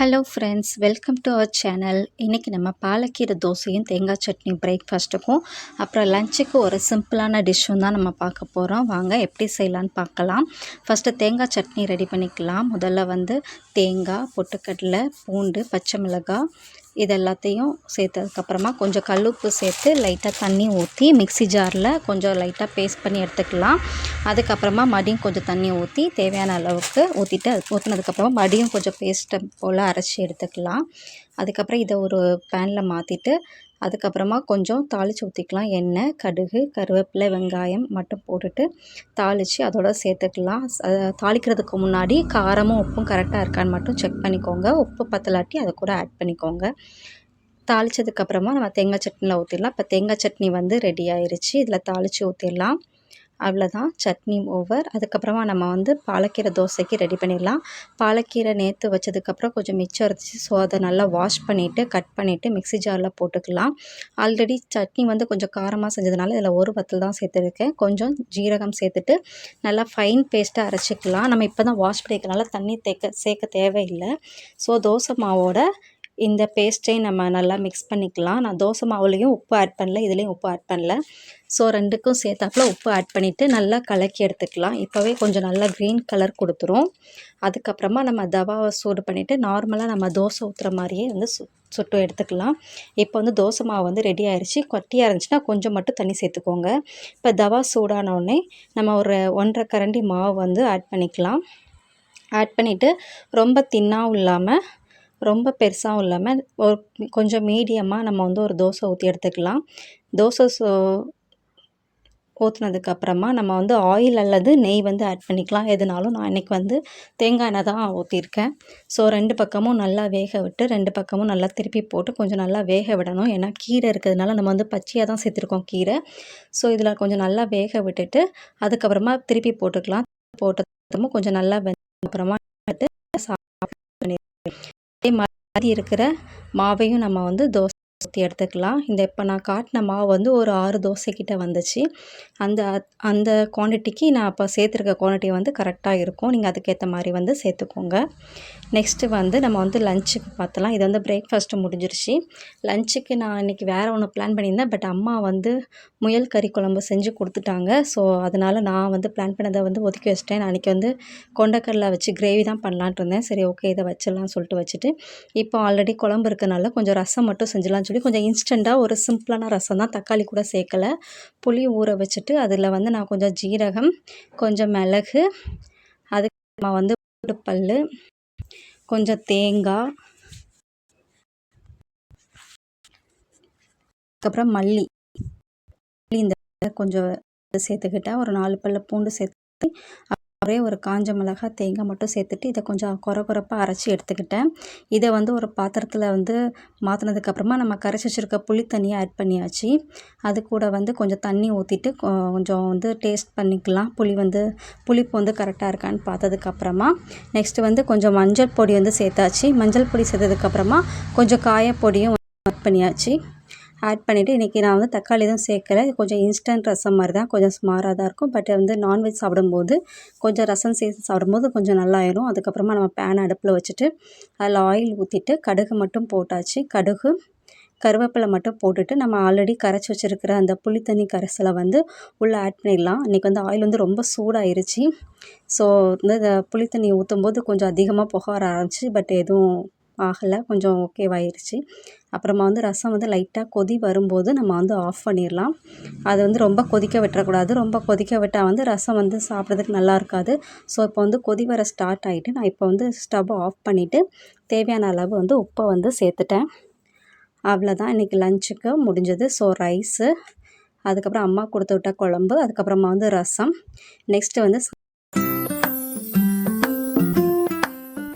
Hello friends, welcome to our channel. இன்றைக்கி நம்ம பாலக்கீரை தோசையும் தேங்காய் சட்னி பிரேக்ஃபாஸ்ட்டுக்கும் அப்புறம் லஞ்சுக்கு ஒரு சிம்பிளான டிஷ்ஷும் தான் நம்ம பார்க்க போகிறோம். வாங்க எப்படி செய்யலான்னு பார்க்கலாம். ஃபஸ்ட்டு தேங்காய் சட்னி ரெடி பண்ணிக்கலாம். முதல்ல தேங்காய், பொட்டுக்கடலை, பூண்டு, பச்சை மிளகாய் இது எல்லாத்தையும் சேர்த்ததுக்கப்புறமா கொஞ்சம் கல்லுப்பு சேர்த்து லைட்டாக தண்ணி ஊற்றி மிக்ஸி ஜாரில் கொஞ்சம் லைட்டாக பேஸ்ட் பண்ணி எடுத்துக்கலாம். அதுக்கப்புறமா மறுபடியும் கொஞ்சம் தண்ணி ஊற்றி தேவையான அளவுக்கு ஊற்றினதுக்கப்புறமா மறுபடியும் கொஞ்சம் பேஸ்ட்டை போல் அரைச்சி எடுத்துக்கலாம். அதுக்கப்புறம் இதை ஒரு பேனில் மாற்றிட்டு அதுக்கப்புறமா கொஞ்சம் தாளித்து ஊற்றிக்கலாம். எண்ணெய், கடுகு, கருவேப்பிலை, வெங்காயம் மட்டும் போட்டுட்டு தாளித்து அதோட சேர்த்துக்கலாம். தாளிக்கிறதுக்கு முன்னாடி காரமும் உப்பும் கரெக்டாக இருக்கான்னு மட்டும் செக் பண்ணிக்கோங்க. உப்பு பத்தலாட்டி அதை கூட ஆட் பண்ணிக்கோங்க. தாளித்ததுக்கப்புறமா நம்ம தேங்காய் சட்னியில் ஊற்றிடலாம். இப்போ தேங்காய் சட்னி ரெடி ஆயிடுச்சு. இதில் தாளித்து ஊற்றிடலாம். அவ்வளோதான், சட்னி ஓவர். அதுக்கப்புறமா நம்ம பாலக்கீரை தோசைக்கு ரெடி பண்ணிடலாம். பாலக்கீரை நேற்று வச்சதுக்கப்புறம் கொஞ்சம் மிச்சம் இருந்துச்சு. ஸோ அதை நல்லா வாஷ் பண்ணிவிட்டு கட் பண்ணிவிட்டு மிக்ஸி ஜாரில் போட்டுக்கலாம். ஆல்ரெடி சட்னி கொஞ்சம் காரமாக செஞ்சதுனால இதில் ஒரு வத்தல் தான் சேர்த்துருக்கேன். கொஞ்சம் ஜீரகம் சேர்த்துட்டு நல்லா ஃபைன் பேஸ்ட்டாக அரைச்சிக்கலாம். நம்ம இப்போ தான் வாஷ் பண்ணிக்கிறனால தண்ணி சேர்க்க தேவையில்லை. ஸோ தோசை மாவோட இந்த பேஸ்ட்டையும் நம்ம நல்லா மிக்ஸ் பண்ணிக்கலாம். நான் தோசை மாவுலேயும் உப்பு ஆட் பண்ணல, இதுலேயும் உப்பு ஆட் பண்ணல. ஸோ ரெண்டுக்கும் சேர்த்தாப்புல உப்பு ஆட் பண்ணிவிட்டு நல்லா கலக்கி எடுத்துக்கலாம். இப்போவே கொஞ்சம் நல்லா க்ரீன் கலர் கொடுத்துரும். அதுக்கப்புறமா நம்ம தவாவை சூடு பண்ணிவிட்டு நார்மலாக நம்ம தோசை ஊற்றுற மாதிரியே சுட்டு எடுத்துக்கலாம். இப்போ தோசை மாவு ரெடி ஆயிடுச்சு. கட்டியாக இருந்துச்சுன்னா கொஞ்சம் மட்டும் தண்ணி சேர்த்துக்கோங்க. இப்போ தவா சூடானோடனே நம்ம ஒரு 1.5 கரண்டி மாவு ஆட் பண்ணிக்கலாம். ஆட் பண்ணிவிட்டு ரொம்ப தின்னாகவும் இல்லாமல் ரொம்ப பெருசாகவும் இல்லாமல் ஒரு கொஞ்சம் மீடியமாக நம்ம ஒரு தோசை ஊற்றி எடுத்துக்கலாம். தோசை ஊற்றுனதுக்கப்புறமா நம்ம ஆயில் அல்லது நெய் ஆட் பண்ணிக்கலாம். எதுனாலும் நான் இன்றைக்கி தேங்காய் எண்ணெய் தான் ஊற்றிருக்கேன். ஸோ 2 பக்கமும் நல்லா வேக விட்டு 2 பக்கமும் நல்லா திருப்பி போட்டு கொஞ்சம் நல்லா வேக விடணும். ஏன்னா கீரை இருக்கிறதுனால நம்ம பச்சையாக தான் சேர்த்துருக்கோம் கீரை. ஸோ இதில் கொஞ்சம் நல்லா வேக விட்டுட்டு அதுக்கப்புறமா திருப்பி போட்டுக்கலாம். போட்டதும் கொஞ்சம் நல்லா அப்புறமா அதே மாதிரி இருக்கிற மாவையும் நம்ம தோசை ஊற்றி எடுத்துக்கலாம். இப்போ நான் காட்டின மாவு ஒரு 6 தோசைக்கிட்ட வந்துச்சு. அந்த குவான்டிட்டிக்கு நான் இப்போ சேர்த்துருக்க குவான்டிட்டி கரெக்டாக இருக்கும். நீங்கள் அதுக்கேற்ற மாதிரி சேர்த்துக்கோங்க. நெக்ஸ்ட்டு நம்ம லஞ்சுக்கு பார்த்தலாம். இது பிரேக்ஃபாஸ்ட்டு முடிஞ்சிருச்சு. லஞ்சுக்கு நான் இன்றைக்கி வேறு ஒன்று பிளான் பண்ணியிருந்தேன். பட் அம்மா முயல் கறி குழம்பு செஞ்சு கொடுத்துட்டாங்க. ஸோ அதனால் நான் பிளான் பண்ணதை ஒதுக்கி வச்சிட்டேன். நான் அன்றைக்கி கொண்டக்கடலை வச்சு கிரேவி தான் பண்ணலான்ட்டு இருந்தேன். சரி, ஓகே, இதை வச்சிடலாம்னு சொல்லிட்டு வச்சுட்டு இப்போ ஆல்ரெடி குழம்பு இருக்கனால கொஞ்சம் ரசம் மட்டும் செஞ்சலாம்னு சொல்லி கொஞ்சம் இன்ஸ்டண்ட்டாக ஒரு சிம்பிளான ரசம் தான். தக்காளி கூட சேர்க்கலை. புளி ஊற வச்சுட்டு அதில் நான் கொஞ்சம் ஜீரகம், கொஞ்சம் மிளகு, அதுக்கு பூண்டுப்பல், கொஞ்சம் தேங்காய், அதுக்கப்புறம் மல்லி இந்த கொஞ்சம் சேர்த்துக்கிட்டேன். ஒரு 4 பல்லு பூண்டு சேர்த்து ஒரே ஒரு காஞ்ச மிளகாய், தேங்காய் மட்டும் சேர்த்துட்டு இதை கொஞ்சம் கொரப்பாக அரைச்சி எடுத்துக்கிட்டேன். இதை ஒரு பாத்திரத்தில் மாற்றினதுக்கப்புறமா நம்ம கரைச்சி வச்சுருக்க புளி தண்ணியை ஆட் பண்ணியாச்சு. அது கூட கொஞ்சம் தண்ணி ஊற்றிட்டு கொஞ்சம் டேஸ்ட் பண்ணிக்கலாம். புளிப்பு கரெக்டாக இருக்கான்னு பார்த்ததுக்கப்புறமா நெக்ஸ்ட்டு கொஞ்சம் மஞ்சள் பொடி சேர்த்தாச்சு. மஞ்சள் பொடி சேர்த்ததுக்கப்புறமா கொஞ்சம் காயப்பொடியும் ஆட் பண்ணியாச்சு. ஆட் பண்ணிவிட்டு இன்றைக்கி நான் தக்காளி தான் சேர்க்கலை. கொஞ்சம் இன்ஸ்டன்ட் ரசம் மாதிரி தான், கொஞ்சம் ஸ்மாராக தான் இருக்கும். பட் நான்வெஜ் சாப்பிடும்போது கொஞ்சம் ரசம் சேர்த்து சாப்பிடும்போது கொஞ்சம் நல்லாயிரும். அதுக்கப்புறமா நம்ம பேன் அடுப்பில் வச்சுட்டு அதில் ஆயில் ஊற்றிட்டு கடுகு மட்டும் போட்டாச்சு. கடுகு, கருவேப்பிலை மட்டும் போட்டுட்டு நம்ம ஆல்ரெடி கரைச்சி வச்சுருக்கிற அந்த புளித்தண்ணி கரைசலை உள்ளே ஆட் பண்ணிடலாம். இன்றைக்கி ஆயில் ரொம்ப சூடாயிருச்சு. ஸோ புளித்தண்ணி ஊற்றும்போது கொஞ்சம் அதிகமாக புக வர ஆரம்பிச்சு. பட் எதுவும் ஆகலை, கொஞ்சம் ஓகேவாயிருச்சு. அப்புறமா ரசம் லைட்டாக கொதி வரும்போது நம்ம ஆஃப் பண்ணிடலாம். அது ரொம்ப கொதிக்க விட்டுறக்கூடாது. ரொம்ப கொதிக்க விட்டால் ரசம் சாப்பிட்றதுக்கு நல்லா இருக்காது. ஸோ இப்போ கொதி வர ஸ்டார்ட் ஆகிட்டு நான் இப்போ ஸ்டவ்வை ஆஃப் பண்ணிவிட்டு தேவையான அளவு உப்பை சேர்த்துட்டேன். அவ்வளோதான், இன்றைக்கி லஞ்சுக்கு முடிஞ்சது. ஸோ ரைஸு, அதுக்கப்புறம் அம்மா கொடுத்து விட்ட குழம்பு, அதுக்கப்புறமா ரசம், நெக்ஸ்ட்டு